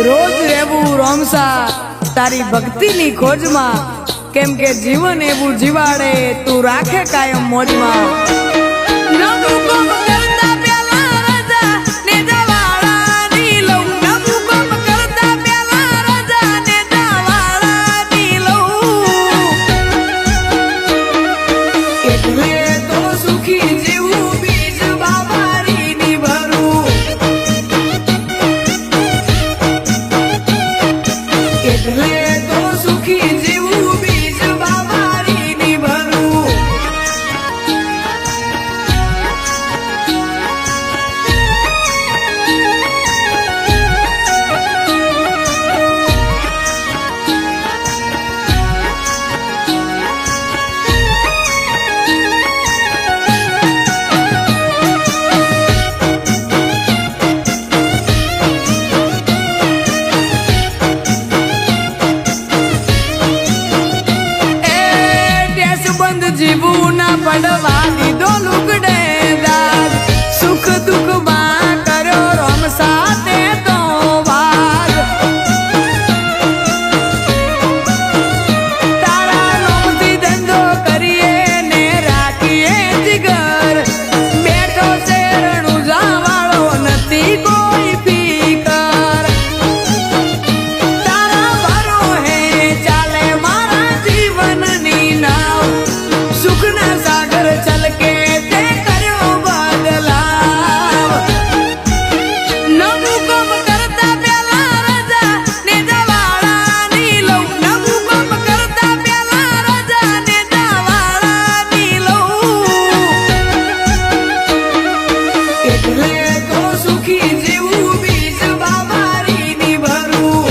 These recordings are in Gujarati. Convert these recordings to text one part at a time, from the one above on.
રોજ રહેવું રોમસા તારી ભક્તિની ખોજમાં, કેમ કે જીવન એવું જીવાડે તું રાખે કાયમ મોજમાં. જીવું ના પડવા દીધો લુગડે દાદ, સુખ દુઃખ માં કર્યો રોમ સાથે તો વાદ. તારા રોમથી ધંધો કરીએ ને રાખીએ જીગર, બેઠો શેરણું જાવાળો નથી કોઈ ફીકર. તારા ભરો હે ચાલે મારા જીવનની નાવ, સુખના સાગર છલકે તે કર્યો બદલાવ. નવું કામ કરતા પેલા રજા ને દવાળાની લઉં, નવું કામ કરતા પેલા રજા ને દવાળાની લઉં. એટલે તો સુખી જીવું બીજ બાબારીની ભરું,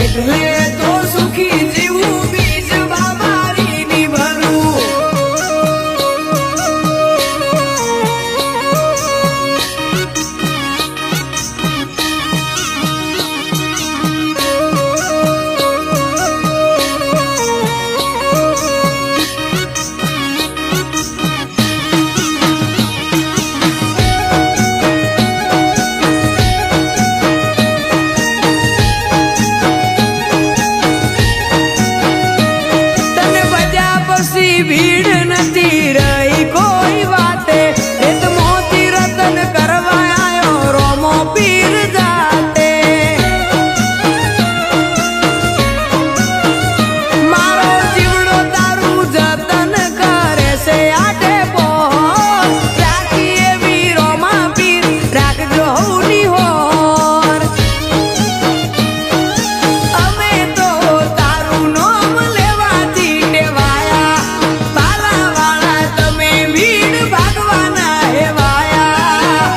એટલે તો સુખી જીવું બીજ બાબારીની ભરું. તને ભજ્યા પછી ભીડ નથી રહી કોઈ વાતે, રેત મોતી રતન કરવા આયો રોમો પીર જાતે. મારો જીવડો તારું જતન કરે છે આટે પોર, રાખી એવી રોમા પીર રાખજો હવની હોર. અમે તો તારું નામ લેવાથી ટેવાયા, બાલાવાળા તમે ભીડ ભાગવાના હેવાયા.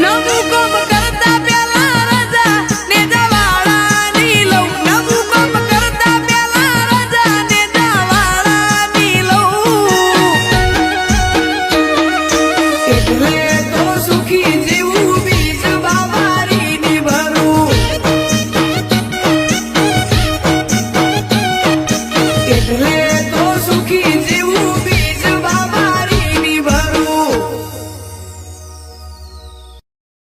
નવું કામ કરતા પેલા રજા ને દવાળાની લઉં, નવું કામ કરતા પેલા રજા ને દવાળાની લઉં. એટલે તો સુખી જીવું બીજ બાબારીની ભરું, એટલે તો સુખી જીવું